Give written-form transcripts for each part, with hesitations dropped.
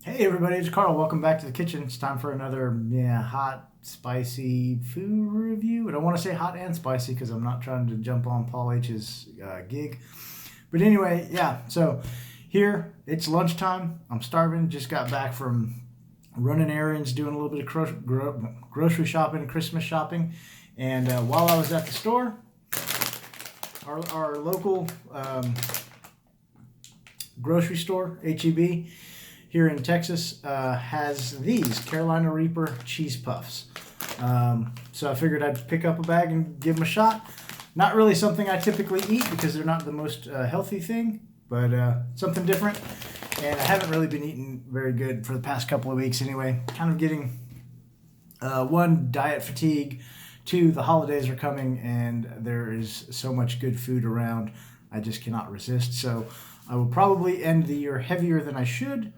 Hey everybody, it's Carl. Welcome back to the kitchen. It's time for another hot, spicy food review. I don't want to say hot and spicy because I'm not trying to jump on Paul H's gig. But anyway, so here it's lunchtime. I'm starving. Just got back from running errands, doing a little bit of grocery shopping, Christmas shopping. And while I was at the store, our local grocery store, HEB, here in Texas, has these Carolina Reaper cheese puffs. So I figured I'd pick up a bag and give them a shot. Not really something I typically eat because they're not the most healthy thing, but something different. And I haven't really been eating very good for the past couple of weeks anyway. Kind of getting, one, diet fatigue. Two, the holidays are coming and there is so much good food around. I just cannot resist. So I will probably end the year heavier than I should.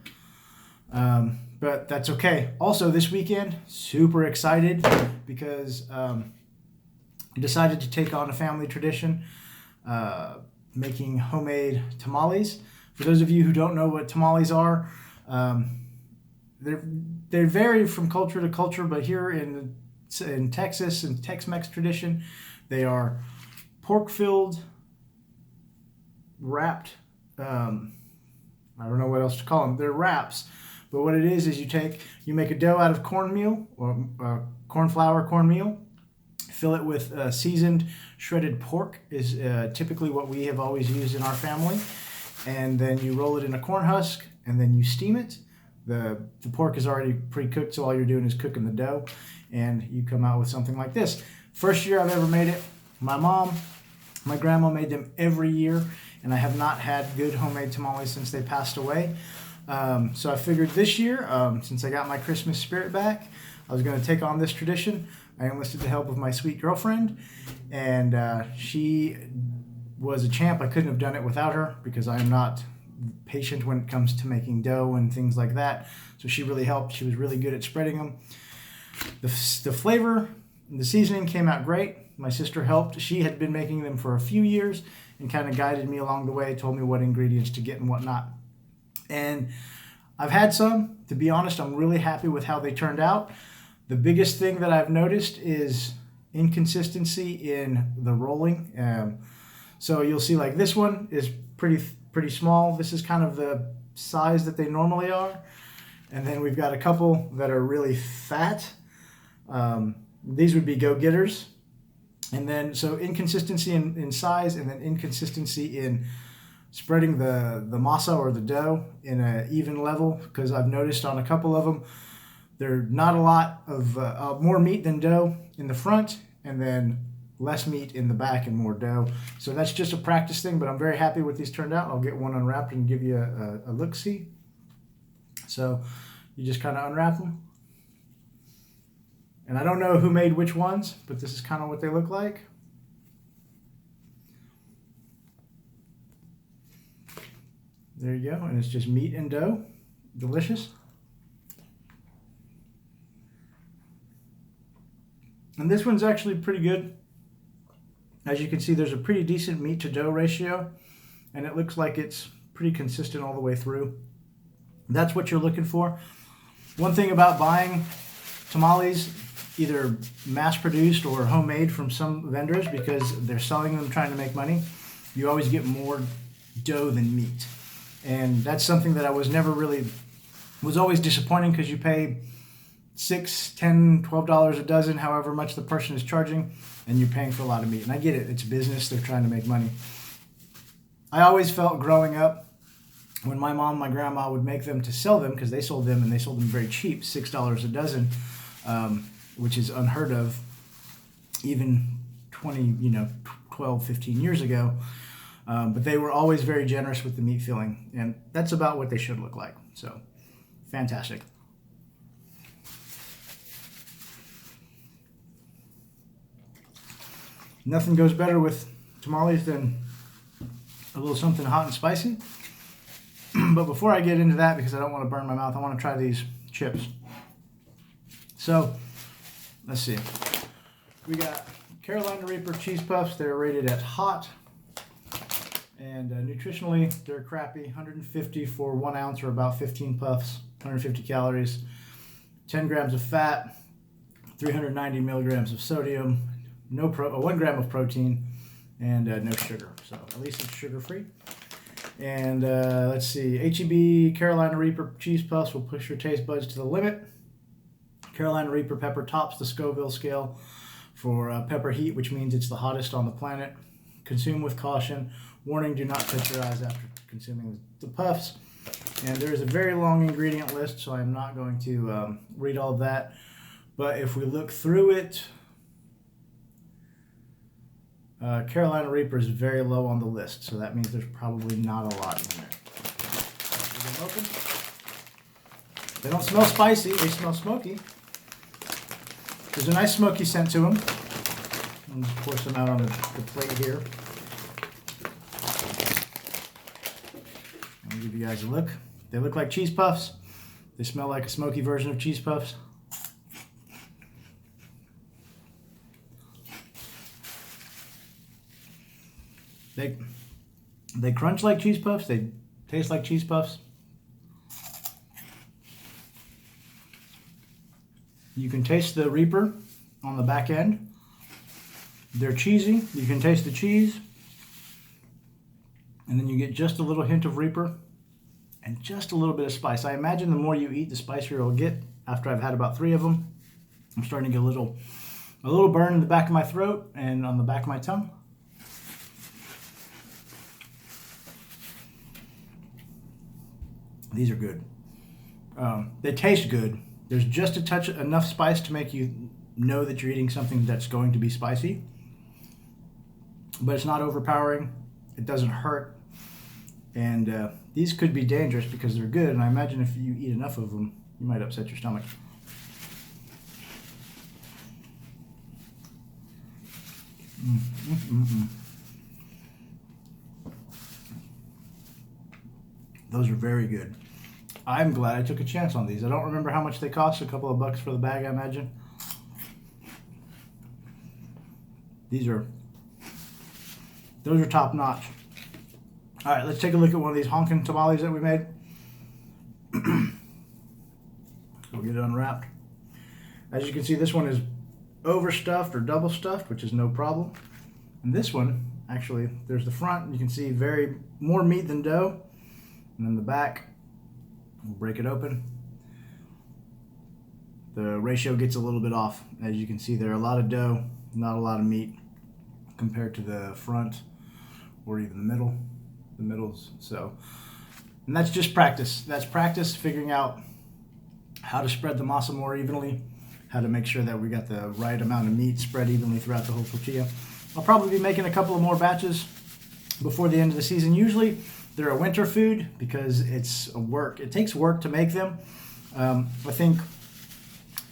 But that's okay. Also, this weekend, super excited because I decided to take on a family tradition, making homemade tamales. For those of you who don't know what tamales are, they vary from culture to culture, but here in Texas and Tex-Mex tradition, they are pork-filled, wrapped. I don't know what else to call them. They're wraps. But what it is you make a dough out of cornmeal or cornmeal, fill it with seasoned shredded pork is typically what we have always used in our family, and then you roll it in a corn husk and then you steam it. The pork is already pre-cooked, so all you're doing is cooking the dough, and you come out with something like this. First year I've ever made it. My grandma made them every year, and I have not had good homemade tamales since they passed away. So I figured this year, since I got my Christmas spirit back, I was going to take on this tradition. I enlisted the help of my sweet girlfriend, and she was a champ. I couldn't have done it without her because I am not patient when it comes to making dough and things like that. So she really helped. She was really good at spreading them. The flavor and the seasoning came out great. My sister helped. She had been making them for a few years and kind of guided me along the way, told me what ingredients to get and whatnot. And I've had some. To be honest, I'm really happy with how they turned out. The biggest thing that I've noticed is inconsistency in the rolling. So you'll see like this one is pretty small. This is kind of the size that they normally are. And then we've got a couple that are really fat. These would be go-getters. And then so inconsistency in size, and then inconsistency in spreading the masa or the dough in an even level, because I've noticed on a couple of them, there's not a lot of more meat than dough in the front, and then less meat in the back and more dough. So that's just a practice thing, but I'm very happy with these turned out. I'll get one unwrapped and give you a look-see. So you just kind of unwrap them. And I don't know who made which ones, but this is kind of what they look like. There you go, and it's just meat and dough. Delicious. And this one's actually pretty good. As you can see, there's a pretty decent meat to dough ratio, and it looks like it's pretty consistent all the way through. That's what you're looking for. One thing about buying tamales, either mass-produced or homemade from some vendors, because they're selling them trying to make money, you always get more dough than meat. And that's something that I was always disappointing, because you pay $6, $10, $12 a dozen, however much the person is charging, and you're paying for a lot of meat. And I get it, it's business, they're trying to make money. I always felt growing up, when my mom and my grandma would make them to sell them, because they sold them, and they sold them very cheap, $6 a dozen, which is unheard of even 12, 15 years ago. But they were always very generous with the meat filling, and that's about what they should look like. So, fantastic. Nothing goes better with tamales than a little something hot and spicy. But before I get into that, because I don't want to burn my mouth, I want to try these chips. So, let's see. We got Carolina Reaper cheese puffs. They're rated at hot. And nutritionally, they're crappy. 150 for 1 ounce, or about 15 puffs. 150 calories, 10 grams of fat, 390 milligrams of sodium, 1 gram of protein, and no sugar. So at least it's sugar-free. And let's see, HEB Carolina Reaper cheese puffs will push your taste buds to the limit. Carolina Reaper pepper tops the Scoville scale for pepper heat, which means it's the hottest on the planet. Consume with caution. Warning, do not touch your eyes after consuming the puffs. And there is a very long ingredient list, so I'm not going to read all of that. But if we look through it, Carolina Reaper is very low on the list, so that means there's probably not a lot in there. Get them open. They don't smell spicy, they smell smoky. There's a nice smoky scent to them. I'll just pour some out on the plate here. I'll give you guys a look. They look like cheese puffs. They smell like a smoky version of cheese puffs. They crunch like cheese puffs. They taste like cheese puffs. You can taste the Reaper on the back end. They're cheesy. You can taste the cheese. And then you get just a little hint of Reaper and just a little bit of spice. I imagine the more you eat, the spicier it'll get. After I've had about 3 of them, I'm starting to get a little burn in the back of my throat and on the back of my tongue. These are good. They taste good. There's just a touch, enough spice to make you know that you're eating something that's going to be spicy. But it's not overpowering. It doesn't hurt. And these could be dangerous because they're good. And I imagine if you eat enough of them, you might upset your stomach. Those are very good. I'm glad I took a chance on these. I don't remember how much they cost. A couple of bucks for the bag, I imagine. Those are top notch. All right, let's take a look at one of these honkin' tamales that we made. We'll get it unwrapped. As you can see, this one is overstuffed or double stuffed, which is no problem. And this one, actually, there's the front. You can see more meat than dough. And then the back, we'll break it open. The ratio gets a little bit off. As you can see, there are a lot of dough, not a lot of meat compared to the front or even the middle. The middles. So, and that's just practice. That's practice figuring out how to spread the masa more evenly, how to make sure that we got the right amount of meat spread evenly throughout the whole tortilla. I'll probably be making a couple of more batches before the end of the season. Usually they're a winter food because it's a work. It takes work to make them. I think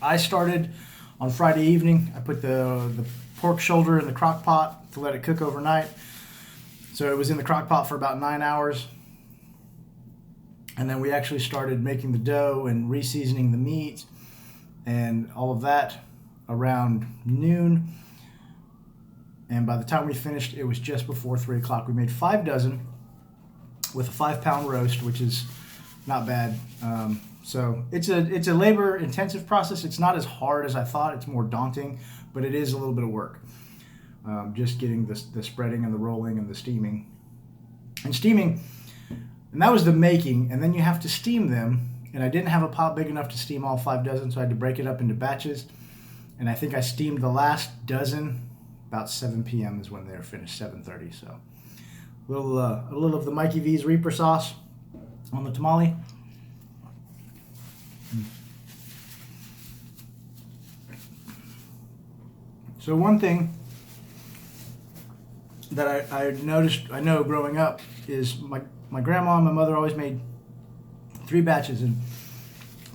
I started on Friday evening. I put the pork shoulder in the crock pot to let it cook overnight. So it was in the crock pot for about 9 hours. And then we actually started making the dough and re-seasoning the meat and all of that around noon. And by the time we finished, it was just before 3 o'clock. We made 5 dozen with a 5-pound roast, which is not bad. So it's a labor-intensive process. It's not as hard as I thought. It's more daunting, but it is a little bit of work. Just getting the spreading and the rolling and the steaming. And that was the making, and then you have to steam them. And I didn't have a pot big enough to steam all 5 dozen, so I had to break it up into batches. And I think I steamed the last dozen about 7 p.m. is when they were finished, 7:30. So a little of the Mikey V's Reaper sauce on the tamale. So one thing that I noticed, I know growing up, is my grandma and my mother always made 3 batches and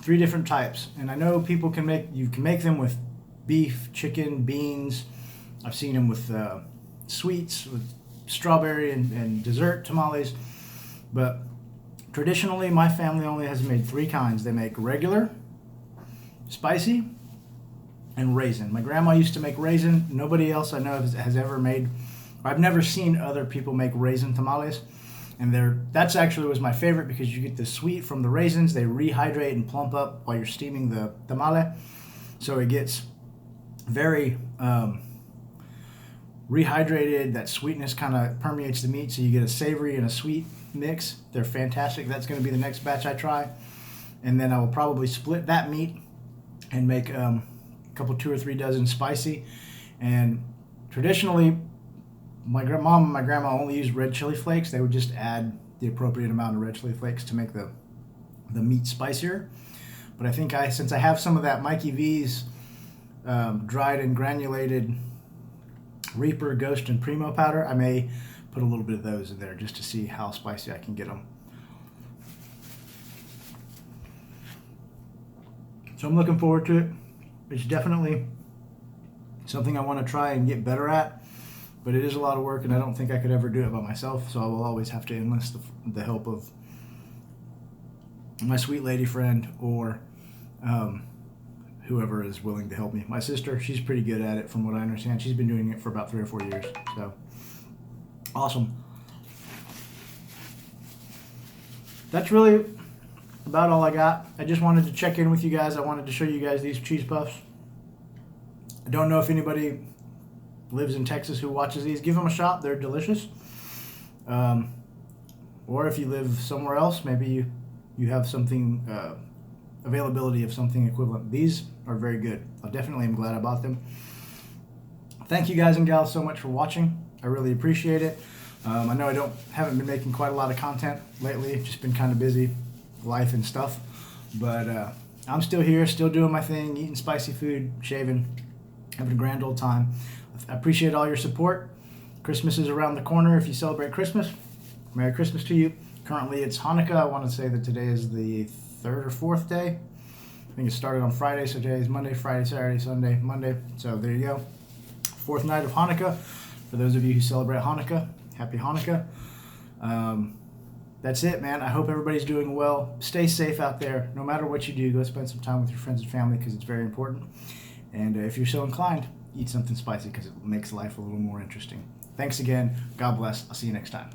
3 different types. And I know you can make them with beef, chicken, beans. I've seen them with sweets, with strawberry and dessert tamales. But traditionally, my family only has made 3 kinds. They make regular, spicy, and raisin. My grandma used to make raisin. Nobody else I know has ever made. I've never seen other people make raisin tamales. And that's actually was my favorite because you get the sweet from the raisins. They rehydrate and plump up while you're steaming the tamale. So it gets very rehydrated. That sweetness kind of permeates the meat, so you get a savory and a sweet mix. They're fantastic. That's going to be the next batch I try. And then I will probably split that meat and make a couple, 2 or 3 dozen spicy. And traditionally, my mom and my grandma only used red chili flakes. They would just add the appropriate amount of red chili flakes to make the meat spicier. But I think since I have some of that Mikey V's dried and granulated Reaper, Ghost, and Primo powder, I may put a little bit of those in there just to see how spicy I can get them. So I'm looking forward to it. It's definitely something I want to try and get better at, but it is a lot of work and I don't think I could ever do it by myself, so I will always have to enlist the help of my sweet lady friend or whoever is willing to help me. My sister, she's pretty good at it from what I understand. She's been doing it for about 3 or 4 years. So, awesome. That's really about all I got. I just wanted to check in with you guys. I wanted to show you guys these cheese puffs. I don't know if anybody lives in Texas who watches these. Give them a shot. They're delicious. Or if you live somewhere else, maybe you have something, availability of something equivalent. These are very good. I definitely am glad I bought them. Thank you guys and gals so much for watching. I really appreciate it. I know I haven't been making quite a lot of content lately. Just been kind of busy, life and stuff. But I'm still here, still doing my thing, eating spicy food, shaving, having a grand old time. I appreciate all your support. Christmas is around the corner. If you celebrate Christmas, Merry Christmas to you. Currently it's Hanukkah. I want to say that today is the 3rd or 4th day. I think it started on Friday, so today is Monday, Friday, Saturday, Sunday, Monday. So there you go. 4th night of Hanukkah. For those of you who celebrate Hanukkah, happy Hanukkah. That's it, man. I hope everybody's doing well. Stay safe out there. No matter what you do, go spend some time with your friends and family because it's very important. And if you're so inclined, eat something spicy because it makes life a little more interesting. Thanks again. God bless. I'll see you next time.